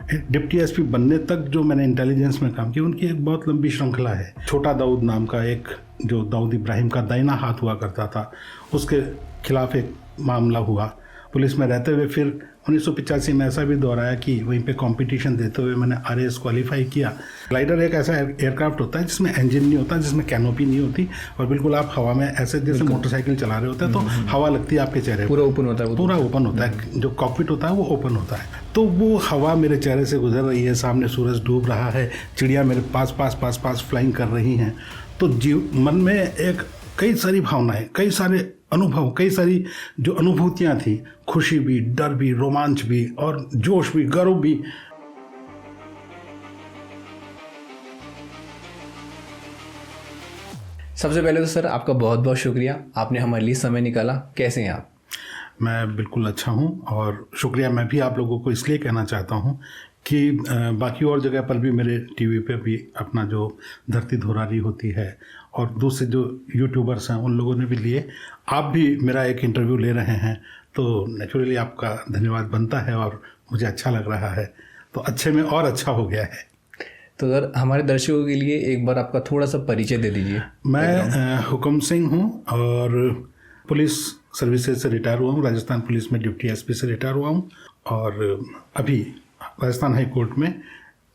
Deputy SP बनने तक जो मैंने इंटेलिजेंस में काम किया, उनकी एक बहुत लंबी श्रृंखला है। छोटा दाऊद नाम का एक, जो दाऊद इब्राहिम का दाहिना हाथ हुआ करता था, उसके खिलाफ एक मामला हुआ पुलिस में रहते हुए। फिर 1985 में ऐसा भी दोहराया कि वहीं पे कंपटीशन देते हुए मैंने RAS क्वालिफाई किया। ग्लाइडर एक ऐसा एयरक्राफ्ट होता है जिसमें इंजन नहीं होता, जिसमें कैनोपी नहीं होती, और बिल्कुल आप हवा में ऐसे जैसे मोटरसाइकिल चला रहे होते हैं तो हवा लगती है आपके चेहरे, पूरा ओपन होता है, पूरा ओपन होता है। जो कॉकपिट होता है वो ओपन होता है, तो वो हवा मेरे चेहरे से गुजर रही है, सामने सूरज डूब रहा है, चिड़िया मेरे पास फ्लाइंग कर रही हैं। तो मन में एक कई सारी भावनाएं, कई सारे अनुभव, कई सारी जो अनुभूतियां थी, खुशी भी, डर भी, रोमांच भी, और जोश भी, गर्व भी। सबसे पहले तो सर आपका बहुत बहुत शुक्रिया, आपने हमारे लिए समय निकाला। कैसे हैं आप? मैं बिल्कुल अच्छा हूं, और शुक्रिया मैं भी आप लोगों को इसलिए कहना चाहता हूं कि बाकी और जगह पर भी मेरे टीवी पे भी अपना जो धरती धुरारी होती है, और दूसरे जो यूट्यूबर्स हैं उन लोगों ने भी लिए, आप भी मेरा एक इंटरव्यू ले रहे हैं, तो नेचुरली आपका धन्यवाद बनता है और मुझे अच्छा लग रहा है, तो अच्छे में और अच्छा हो गया है। तो सर हमारे दर्शकों के लिए एक बार आपका थोड़ा सा परिचय दे दीजिए। मैं हुक्म सिंह हूँ और पुलिस सर्विसेज से रिटायर हुआ हूँ, राजस्थान पुलिस में डिप्टी एसपी से रिटायर हुआ हूँ, और अभी राजस्थान हाई कोर्ट में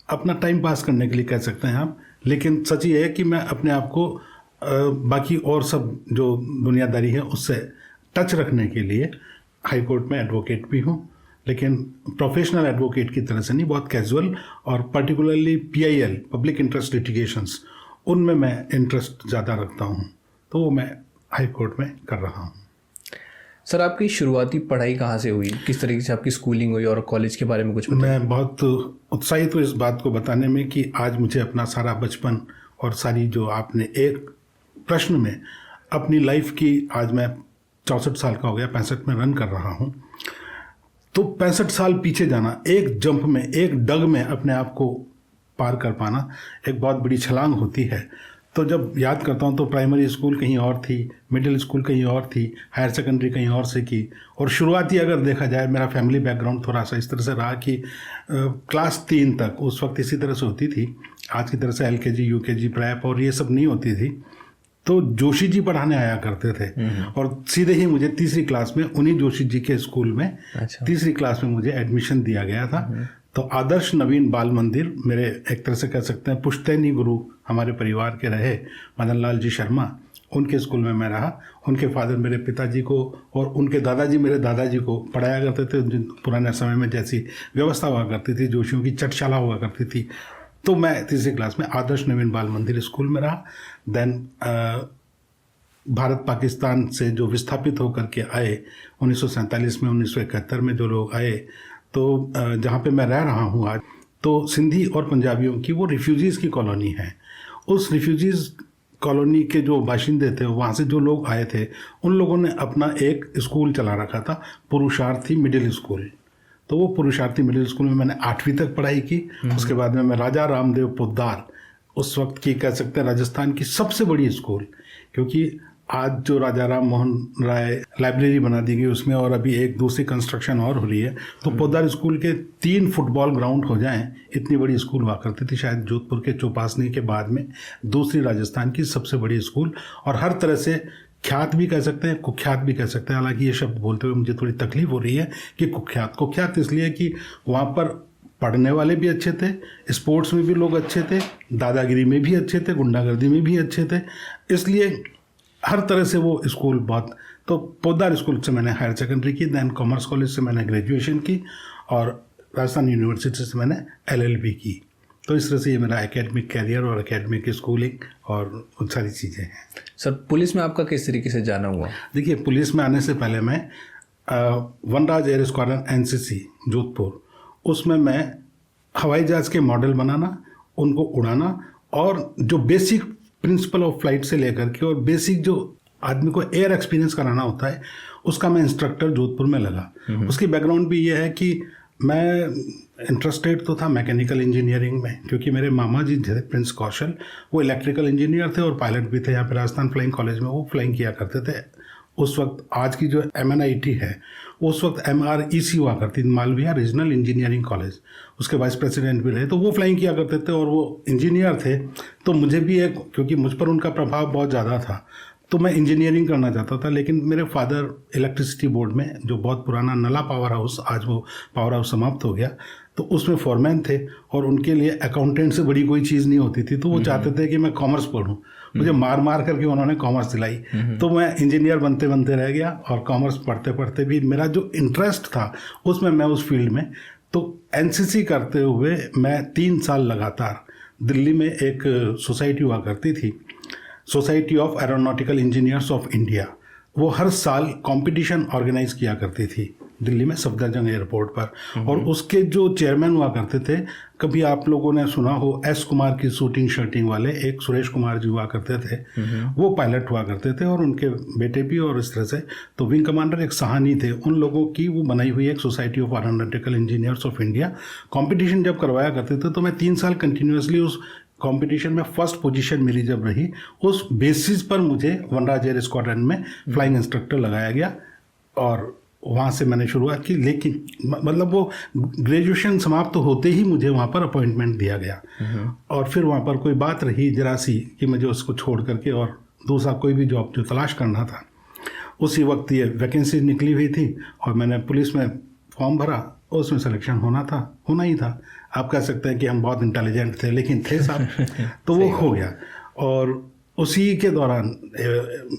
अपना टाइम पास करने के लिए कह सकते हैं आप। लेकिन सच ये है कि मैं अपने आप को बाकी और सब जो दुनियादारी है उससे टच रखने के लिए हाई कोर्ट में एडवोकेट भी हूँ, लेकिन प्रोफेशनल एडवोकेट की तरह से नहीं, बहुत कैजुअल, और particularly PIL public interest litigations, उनमें मैं इंटरेस्ट ज़्यादा रखता हूँ, तो वो मैं हाई कोर्ट में कर रहा हूँ। सर आपकी शुरुआती पढ़ाई कहाँ से हुई, किस तरीके से आपकी स्कूलिंग हुई, और कॉलेज के बारे में कुछ बताइए। मैं बहुत उत्साहित हूँ इस बात को बताने में कि आज मुझे अपना सारा बचपन और सारी जो आपने एक प्रश्न में अपनी लाइफ की, आज मैं 64 साल का हो गया, 65 में रन कर रहा हूँ, तो 65 साल पीछे जाना, एक जंप में, एक डग में अपने आप को पार कर पाना एक बहुत बड़ी छलांग होती है। तो जब याद करता हूँ तो प्राइमरी स्कूल कहीं और थी, मिडिल स्कूल कहीं और थी, हायर सेकेंडरी कहीं और से की, और शुरुआती अगर देखा जाए मेरा फैमिली बैकग्राउंड थोड़ा सा इस तरह से रहा कि क्लास 3 तक उस वक्त इसी तरह से होती थी, आज की तरह से LKG UKG प्रेप और ये सब नहीं होती थी, तो जोशी जी पढ़ाने आया करते थे, और सीधे ही मुझे तीसरी क्लास में उन्हीं जोशी जी के स्कूल में, तीसरी क्लास में मुझे एडमिशन दिया गया था। तो आदर्श नवीन बाल मंदिर मेरे एक तरह से कह सकते हैं पुश्तैनी गुरु हमारे परिवार के रहे, मदन लाल जी शर्मा, उनके स्कूल में मैं रहा। उनके फादर मेरे पिताजी को और उनके दादाजी मेरे दादाजी को पढ़ाया करते थे। पुराने समय में जैसी व्यवस्था हुआ करती थी, जोशियों की चटशाला हुआ करती थी, तो मैं तीसरी क्लास में आदर्श नवीन बाल मंदिर स्कूल में रहा। देन भारत पाकिस्तान से जो विस्थापित होकर के आए 1947 में, 1971 में जो लोग आए, तो जहाँ पे मैं रह रहा हूँ आज, तो सिंधी और पंजाबियों की वो रिफ्यूजीज़ की कॉलोनी है। उस रिफ्यूजीज़ कॉलोनी के जो बाशिंदे थे, वहाँ से जो लोग आए थे, उन लोगों ने अपना एक स्कूल चला रखा था, पुरुषार्थी मिडिल स्कूल। तो वो पुरुषार्थी मिडिल स्कूल में मैंने 8वीं तक पढ़ाई की। उसके बाद में मैं राजा रामदेव पोद्दार, उस वक्त की कह सकते हैं राजस्थान की सबसे बड़ी स्कूल, क्योंकि आज जो राजा राम मोहन राय लाइब्रेरी बना दी गई उसमें और अभी एक दूसरी कंस्ट्रक्शन और हो रही है, तो पोद्दार स्कूल के 3 फुटबॉल ग्राउंड हो जाएं, इतनी बड़ी स्कूल हुआ करती थी। शायद जोधपुर के चौपासनी के बाद में दूसरी राजस्थान की सबसे बड़ी स्कूल, और हर तरह से ख्यात भी कह सकते हैं, कुख्यात भी कह सकते हैं। हालांकि ये शब्द बोलते हुए मुझे थोड़ी तकलीफ हो रही है कि कुख्यात इसलिए कि वहाँ पर पढ़ने वाले भी अच्छे थे, स्पोर्ट्स में भी लोग अच्छे थे, दादागिरी में भी अच्छे थे, गुंडागर्दी में भी अच्छे थे, इसलिए हर तरह से वो स्कूल बहुत। तो पोद्दार स्कूल से मैंने हायर सेकेंडरी की, दैन कॉमर्स कॉलेज से मैंने ग्रेजुएशन की, और राजस्थान यूनिवर्सिटी से मैंने LLB की। तो इस तरह से ये मेरा एकेडमिक कैरियर और एकेडमिक स्कूलिंग और बहुत सारी चीज़ें हैं। सर पुलिस में आपका किस तरीके से जाना हुआ? देखिए, पुलिस में आने से पहले मैं वनराज एयर स्क्वाड्रन NCC जोधपुर, उसमें मैं हवाई जहाज़ के मॉडल बनाना, उनको उड़ाना, और जो बेसिक प्रिंसिपल ऑफ फ्लाइट से लेकर के और बेसिक जो आदमी को एयर एक्सपीरियंस कराना होता है, उसका मैं इंस्ट्रक्टर जोधपुर में लगा। उसकी बैकग्राउंड भी ये है कि मैं इंटरेस्टेड तो था मैकेनिकल इंजीनियरिंग में, क्योंकि मेरे मामा जी थे प्रिंस कौशल, वो इलेक्ट्रिकल इंजीनियर थे और पायलट भी थे। यहाँ पे राजस्थान फ्लाइंग कॉलेज में वो फ्लाइंग किया करते थे। उस वक्त आज की जो MNIT है उस वक्त MREC हुआ करती थी, मालविया रीजनल इंजीनियरिंग कॉलेज, उसके वाइस प्रेसिडेंट भी रहे, तो वो फ्लाइंग किया करते थे और वो इंजीनियर थे। तो मुझे भी एक, क्योंकि मुझ पर उनका प्रभाव बहुत ज़्यादा था, तो मैं इंजीनियरिंग करना चाहता था। लेकिन मेरे फादर इलेक्ट्रिसिटी बोर्ड में, जो बहुत पुराना नला पावर हाउस, आज वो पावर हाउस समाप्त हो गया, तो उसमें फॉरमैन थे और उनके लिए अकाउंटेंट से बड़ी कोई चीज़ नहीं होती थी, तो वो चाहते थे कि मैं कॉमर्स पढ़ूँ। मुझे मार मार करके उन्होंने कॉमर्स दिलाई, तो मैं इंजीनियर बनते बनते रह गया और कॉमर्स पढ़ते पढ़ते भी मेरा जो इंटरेस्ट था उसमें, मैं उस फील्ड में, तो NCC करते हुए मैं 3 साल लगातार दिल्ली में एक सोसाइटी हुआ करती थी, society of aeronautical engineers of India. वो हर साल कंपटीशन ऑर्गेनाइज किया करती थी दिल्ली में सफदरजंग एयरपोर्ट पर, और उसके जो चेयरमैन हुआ करते थे, कभी आप लोगों ने सुना हो S कुमार की शूटिंग शर्टिंग वाले एक सुरेश कुमार जी हुआ करते थे, वो पायलट हुआ करते थे और उनके बेटे भी, और इस तरह से। तो विंग कमांडर एक साहनी थे, उन लोगों की वो बनाई हुई एक society of aeronautical engineers of India. Competition जब करवाया करते थे तो मैं 3 साल कंटिन्यूसली उस कंपटीशन में फर्स्ट पोजीशन मेरी जब रही, उस बेसिस पर मुझे वनराज एयर स्क्वाड्रन में फ्लाइंग इंस्ट्रक्टर लगाया गया और वहाँ से मैंने शुरुआत की। लेकिन मतलब वो ग्रेजुएशन समाप्त तो होते ही मुझे वहाँ पर अपॉइंटमेंट दिया गया, और फिर वहाँ पर कोई बात रही जरा सी कि मुझे उसको छोड़ करके और दूसरा कोई भी जॉब जो तलाश करना था। उसी वक्त ये वैकेंसी निकली हुई थी और मैंने पुलिस में फॉर्म भरा, उसमें सिलेक्शन होना ही था। आप कह सकते हैं कि हम बहुत इंटेलिजेंट थे, लेकिन थे साहब। तो वो हो गया। और उसी के दौरान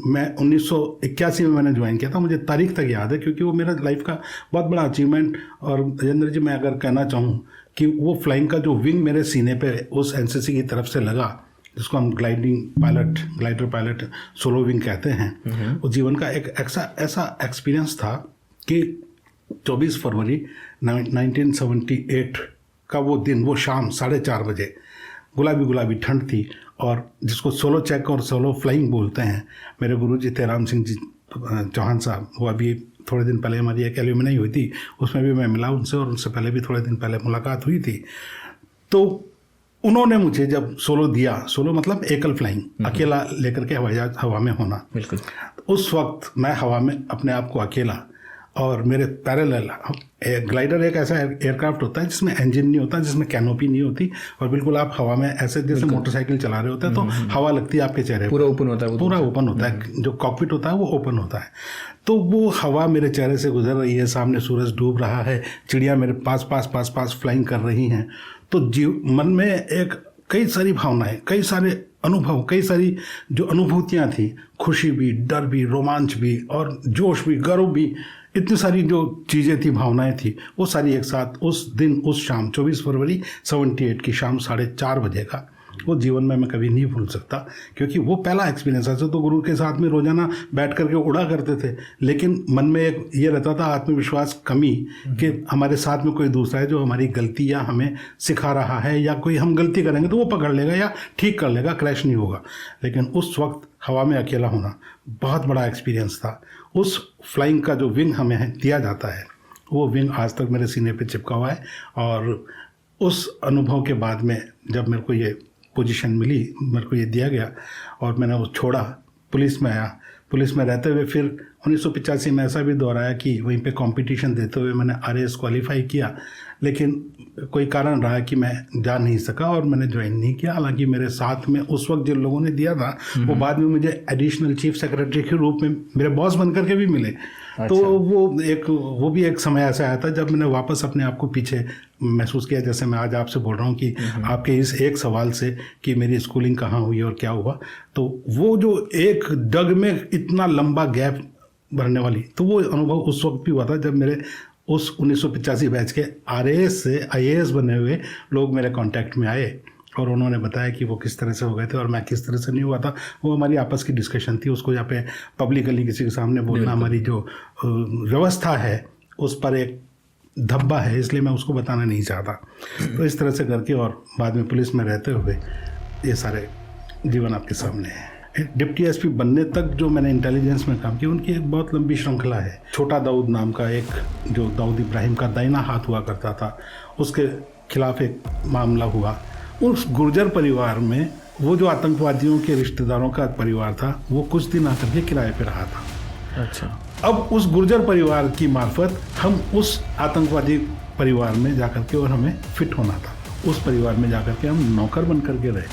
मैं 1981 में मैंने ज्वाइन किया था, मुझे तारीख तक याद है क्योंकि वो मेरा लाइफ का बहुत बड़ा अचीवमेंट। और राजेंद्र जी, मैं अगर कहना चाहूँ कि वो फ्लाइंग का जो विंग मेरे सीने पे उस NCC की तरफ से लगा, जिसको हम ग्लाइडर पायलट सोलो विंग कहते हैं, वो जीवन का एक ऐसा एक्सपीरियंस था कि 24 फरवरी 1978 का वो दिन, वो शाम 4:30 बजे, गुलाबी ठंड थी, और जिसको सोलो चेक और सोलो फ्लाइंग बोलते हैं, मेरे गुरुजी तेराम सिंह जी चौहान साहब, वो अभी थोड़े दिन पहले हमारी एक एल्यूमिनाई हुई थी, उसमें भी मैं मिला उनसे, और उनसे पहले भी थोड़े दिन पहले मुलाकात हुई थी। तो उन्होंने मुझे जब सोलो दिया, सोलो मतलब एकल फ्लाइंग, अकेला लेकर के हवा में होना, बिल्कुल, उस वक्त मैं हवा में अपने आप को अकेला, और मेरे पैरेलल ग्लाइडर एक ऐसा एयरक्राफ्ट होता है जिसमें इंजन नहीं होता, जिसमें कैनोपी नहीं होती, और बिल्कुल आप हवा में ऐसे जैसे मोटरसाइकिल चला रहे होते हैं, तो हवा लगती है आपके चेहरे, पूरा ओपन होता है, पूरा ओपन होता है, जो कॉकपिट होता है वो ओपन होता है। तो वो हवा मेरे चेहरे से गुजर रही है, सामने सूरज डूब रहा है, चिड़िया मेरे पास फ्लाइंग कर रही हैं, तो मन में एक कई सारी भावनाएं, कई सारे अनुभव, कई सारी जो अनुभूतियाँ थी, खुशी भी, डर भी, रोमांच भी, और जोश भी, गर्व भी, इतनी सारी जो चीज़ें थी, भावनाएं थी, वो सारी एक साथ उस दिन, उस शाम 24 फरवरी 78 की शाम 4:30 बजे का, वो जीवन में मैं कभी नहीं भूल सकता, क्योंकि वो पहला एक्सपीरियंस। ऐसे तो गुरु के साथ में रोजाना बैठ करके उड़ा करते थे, लेकिन मन में एक ये रहता था आत्मविश्वास कमी, कि हमारे साथ में कोई दूसरा है जो हमारी गलती या हमें सिखा रहा है, या कोई हम गलती करेंगे तो वो पकड़ लेगा या ठीक कर लेगा, क्रैश नहीं होगा। लेकिन उस वक्त हवा में अकेला होना बहुत बड़ा एक्सपीरियंस था। उस फ्लाइंग का जो विंग हमें दिया जाता है, वो विंग आज तक मेरे सीने पे चिपका हुआ है। और उस अनुभव के बाद में जब मेरे को ये पोजीशन मिली, मेरे को ये दिया गया और मैंने वो छोड़ा, पुलिस में आया। पुलिस में रहते हुए फिर 1985 में ऐसा भी दौर आया कि वहीं पे कंपटीशन देते हुए मैंने RAS क्वालिफाई किया, लेकिन कोई कारण रहा कि मैं जा नहीं सका और मैंने ज्वाइन नहीं किया। हालांकि मेरे साथ में उस वक्त जिन लोगों ने दिया था वो बाद में मुझे एडिशनल चीफ सेक्रेटरी के रूप में मेरे बॉस बन करके भी मिले। अच्छा। तो वो भी एक समय ऐसा आया था जब मैंने वापस अपने आप को पीछे महसूस किया, जैसे मैं आज आपसे बोल रहा हूँ कि आपके इस एक सवाल से कि मेरी स्कूलिंग कहाँ हुई और क्या हुआ, तो वो जो एक डग में इतना लंबा गैप भरने वाली, तो वो अनुभव उस वक्त भी हुआ था जब मेरे उस 1985 बैच के RAS से IAS बने हुए लोग मेरे कांटेक्ट में आए और उन्होंने बताया कि वो किस तरह से हो गए थे और मैं किस तरह से नहीं हुआ था। वो हमारी आपस की डिस्कशन थी, उसको यहाँ पे पब्लिकली किसी के सामने बोलना हमारी जो व्यवस्था है उस पर एक धब्बा है, इसलिए मैं उसको बताना नहीं चाहता। तो इस तरह से करके और बाद में पुलिस में रहते हुए ये सारे जीवन आपके सामने है। डिप्टी SP बनने तक जो मैंने इंटेलिजेंस में काम किया उनकी एक बहुत लंबी श्रृंखला है। छोटा दाऊद नाम का एक जो दाऊद इब्राहिम का दाहिना हाथ हुआ करता था, उसके खिलाफ एक मामला हुआ। उस गुर्जर परिवार में वो जो आतंकवादियों के रिश्तेदारों का परिवार था वो कुछ दिन आकर के किराए पे रहा था। अच्छा। अब उस गुर्जर परिवार की मार्फत हम उस आतंकवादी परिवार में जाकर के, और हमें फिट होना था, उस परिवार में जाकर के हम नौकर बन करके रहे।